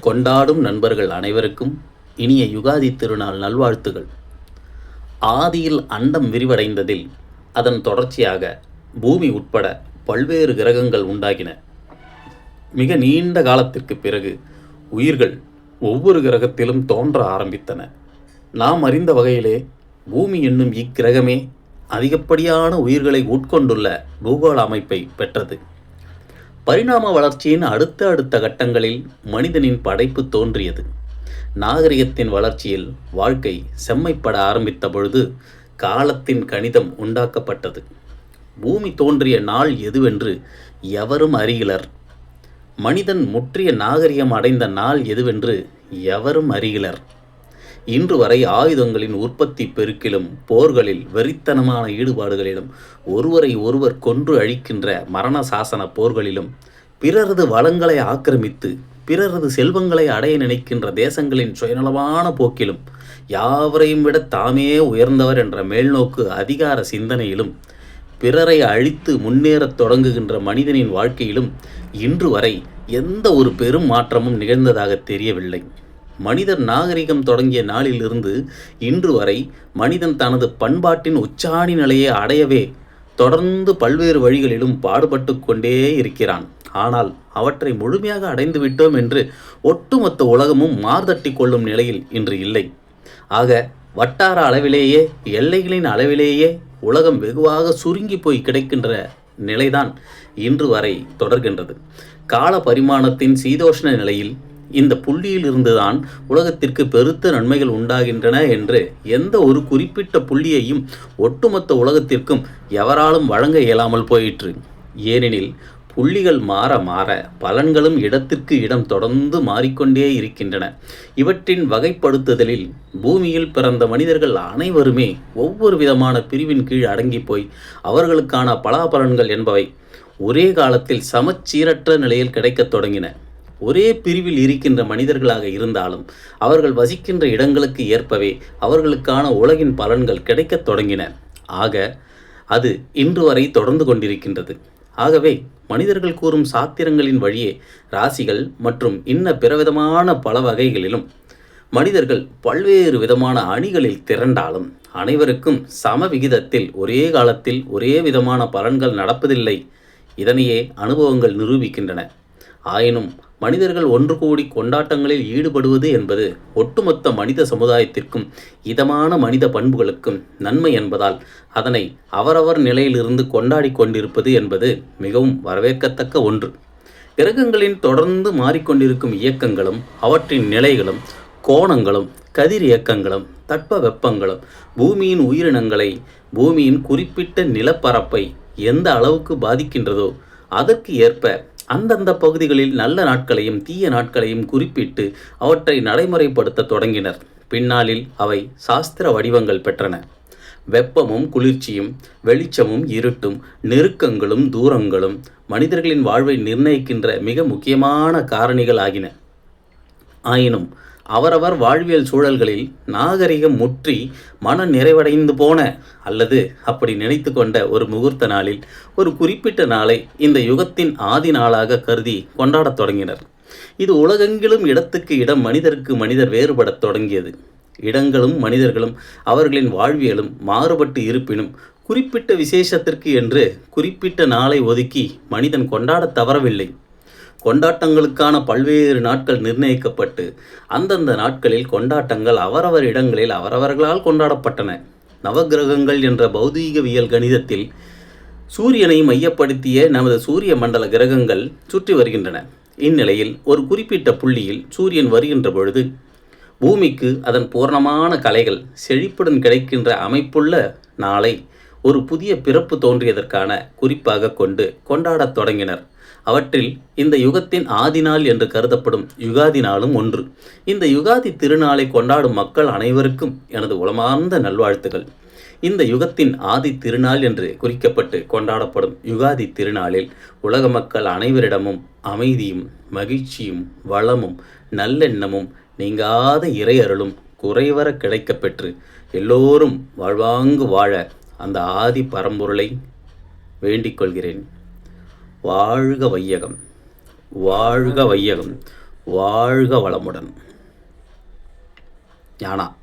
கொண்டாடும் நண்பர்கள் அனைவருக்கும் இனிய யுகாதி திருநாள் நல்வாழ்த்துகள். ஆதியில் அண்டம் விரிவடைந்ததில் அதன் தொடர்ச்சியாக பூமி உட்பட பல்வேறு கிரகங்கள் உண்டாகின. மிக நீண்ட காலத்திற்கு பிறகு உயிர்கள் ஒவ்வொரு கிரகத்திலும் தோன்ற ஆரம்பித்தன. நாம் அறிந்த வகையிலே பூமி என்னும் இக்கிரகமே அதிகப்படியான உயிர்களை உட்கொண்டுள்ள பூகோள அமைப்பை பெற்றது. பரிணாம வளர்ச்சியின் அடுத்த கட்டங்களில் மனிதனின் படைப்பு தோன்றியது. நாகரிகத்தின் வளர்ச்சியில் வாழ்க்கை செம்மைப்பட ஆரம்பித்த பொழுது காலத்தின் கணிதம் உண்டாக்கப்பட்டது. பூமி தோன்றிய நாள் எதுவென்று எவரும் அறிகிலர். மனிதன் முற்றிய நாகரிகம் அடைந்த நாள் எதுவென்று எவரும் அறிகிலர். இன்று வரை ஆயுதங்களின் உற்பத்தி பெருக்கிலும், போர்களில், வெறித்தனமான ஈடுபாடுகளிலும், ஒருவரை ஒருவர் கொன்று அழிக்கின்ற மரண சாசன போர்களிலும், பிறரது வளங்களை ஆக்கிரமித்து பிறரது செல்வங்களை அடைய நினைக்கின்ற தேசங்களின் சுயநலமான போக்கிலும், யாவரையும் விட தாமே உயர்ந்தவர் என்ற மேல்நோக்கு அதிகார சிந்தனையிலும், பிறரை அழித்து முன்னேறத் தொடங்குகின்ற மனிதனின் வாழ்க்கையிலும் இன்று வரை எந்த ஒரு பெரும் மாற்றமும் நிகழ்ந்ததாக தெரியவில்லை. மனிதர் நாகரிகம் தொடங்கிய நாளிலிருந்து இன்று வரை மனிதன் தனது பண்பாட்டின் உச்சாணி நிலையை அடையவே தொடர்ந்து பல்வேறு வழிகளிலும் பாடுபட்டு கொண்டே இருக்கிறான். ஆனால் அவற்றை முழுமையாக அடைந்து விட்டோம் என்று ஒட்டுமொத்த உலகமும் மார்தட்டி கொள்ளும் நிலையில் இன்று இல்லை. ஆக வட்டார அளவிலேயே, எல்லைகளின் அளவிலேயே உலகம் வெகுவாக சுருங்கி போய் கிடைக்கின்ற நிலைதான் இன்று வரை தொடர்கின்றது. கால பரிமாணத்தின் சீதோஷ்ண நிலையில் இந்த புள்ளியில் இருந்துதான் உலகத்திற்கு பெருத்த நன்மைகள் உண்டாகின்றன என்று எந்த ஒரு குறிப்பிட்ட புள்ளியையும் ஒட்டுமொத்த உலகத்திற்கும் எவராலும் வழங்க இயலாமல் போயிற்று. ஏனெனில் புள்ளிகள் மாற மாற பலன்களும் இடத்திற்கு இடம் தொடர்ந்து மாறிக்கொண்டே இருக்கின்றன. இவற்றின் வகைப்படுத்துதலில் பூமியில் பிறந்த மனிதர்கள் அனைவருமே ஒவ்வொரு விதமான பிரிவின் கீழ் அடங்கி போய் அவர்களுக்கான பலாபலன்கள் என்பவை ஒரே காலத்தில் சமச்சீரற்ற நிலையில் கிடைக்கத் தொடங்கின. ஒரே பிரிவில் இருக்கின்ற மனிதர்களாக இருந்தாலும் அவர்கள் வசிக்கின்ற இடங்களுக்கு ஏற்பவே அவர்களுக்கான உலகின் பலன்கள் கிடைக்கத் தொடங்கின. ஆக அது இன்று வரை தொடர்ந்து கொண்டிருக்கின்றது. ஆகவே மனிதர்கள் கூறும் சாத்திரங்களின் வழியே ராசிகள் மற்றும் இன்ன பிறவிதமான பல வகைகளிலும் மனிதர்கள் பல்வேறு விதமான அணிகளில் திரண்டாலும் அனைவருக்கும் சம விகிதத்தில் ஒரே காலத்தில் ஒரே விதமான பலன்கள் நடப்பதில்லை. இதனையே அனுபவங்கள் நிரூபிக்கின்றன. ஆயினும் மனிதர்கள் ஒன்று கூடி கொண்டாட்டங்களில் ஈடுபடுவது என்பது ஒட்டுமொத்த மனித சமுதாயத்திற்கும் இதமான மனித பண்புகளுக்கும் நன்மை என்பதால் அதனை அவரவர் நிலையிலிருந்து கொண்டாடி கொண்டிருப்பது என்பது மிகவும் வரவேற்கத்தக்க ஒன்று. கிரகங்களின் தொடர்ந்து மாறிக்கொண்டிருக்கும் இயக்கங்களும் அவற்றின் நிலைகளும் கோணங்களும் கதிர் இயக்கங்களும் தட்ப வெப்பங்களும் பூமியின் உயிரினங்களை, பூமியின் குறிப்பிட்ட நிலப்பரப்பை எந்த அளவுக்கு பாதிக்கின்றதோ அதற்கு ஏற்ப அந்தந்த பகுதிகளில் நல்ல நாட்களையும் தீய நாட்களையும் குறிப்பிட்டு அவற்றை நடைமுறைப்படுத்த தொடங்கினர். பின்னாளில் அவை சாஸ்திர வடிவங்கள் பெற்றன. வெப்பமும் குளிர்ச்சியும், வெளிச்சமும் இருட்டும், நெருக்கங்களும் தூரங்களும் மனிதர்களின் வாழ்வை நிர்ணயிக்கின்ற மிக முக்கியமான காரணிகள் ஆகின. ஆயினும் அவரவர் வாழ்வியல் சூழல்களில் நாகரிகம் முற்றி மன நிறைவடைந்து போன அல்லது அப்படி நினைத்து கொண்ட ஒரு முகூர்த்த நாளில் ஒரு குறிப்பிட்ட நாளை இந்த யுகத்தின் ஆதி நாளாக கருதி கொண்டாடத் தொடங்கினர். இது உலகெங்கிலும் இடத்துக்கு இடம், மனிதருக்கு மனிதர் வேறுபடத் தொடங்கியது. இடங்களும் மனிதர்களும் அவர்களின் வாழ்வியலும் மாறுபட்டு இருப்பினும் குறிப்பிட்ட விசேஷத்திற்கு என்று குறிப்பிட்ட நாளை ஒதுக்கி மனிதன் கொண்டாடத் தவறவில்லை. கொண்டாட்டங்களுக்கான பல்வேறு நாட்கள் நிர்ணயிக்கப்பட்டு அந்தந்த நாட்களில் கொண்டாட்டங்கள் அவரவர் இடங்களில் அவரவர்களால் கொண்டாடப்பட்டன. நவகிரகங்கள் என்ற பௌதீகவியல் கணிதத்தில் சூரியனை மையப்படுத்திய நமது சூரிய மண்டல கிரகங்கள் சுற்றி வருகின்றன. இந்நிலையில் ஒரு குறிப்பிட்ட புள்ளியில் சூரியன் வருகின்ற பொழுது பூமிக்கு அதன் பூர்ணமான கலைகள் செழிப்புடன் கிடைக்கின்ற அமைப்புள்ள நாளை ஒரு புதிய பிறப்பு தோன்றியதற்கான குறிப்பாக கொண்டு கொண்டாடத் தொடங்கினர். அவற்றில் இந்த யுகத்தின் ஆதி நாள் என்று கருதப்படும் யுகாதி நாளும் ஒன்று. இந்த யுகாதி திருநாளை கொண்டாடும் மக்கள் அனைவருக்கும் எனது உளமார்ந்த நல்வாழ்த்துகள். இந்த யுகத்தின் ஆதி திருநாள் என்று குறிக்கப்பட்டு கொண்டாடப்படும் யுகாதி திருநாளில் உலக மக்கள் அனைவரிடமும் அமைதியும் மகிழ்ச்சியும் வளமும் நல்லெண்ணமும் நீங்காத இறையருளும் குறைவர கிடைக்கப்பெற்று எல்லோரும் வாழ்வாங்கு வாழ அந்த ஆதி பரம்பொருளை வேண்டிக் கொள்கிறேன். வாழ்க வையகம். வாழ்க வையகம், வாழ்க வளமுடன். ஞானா.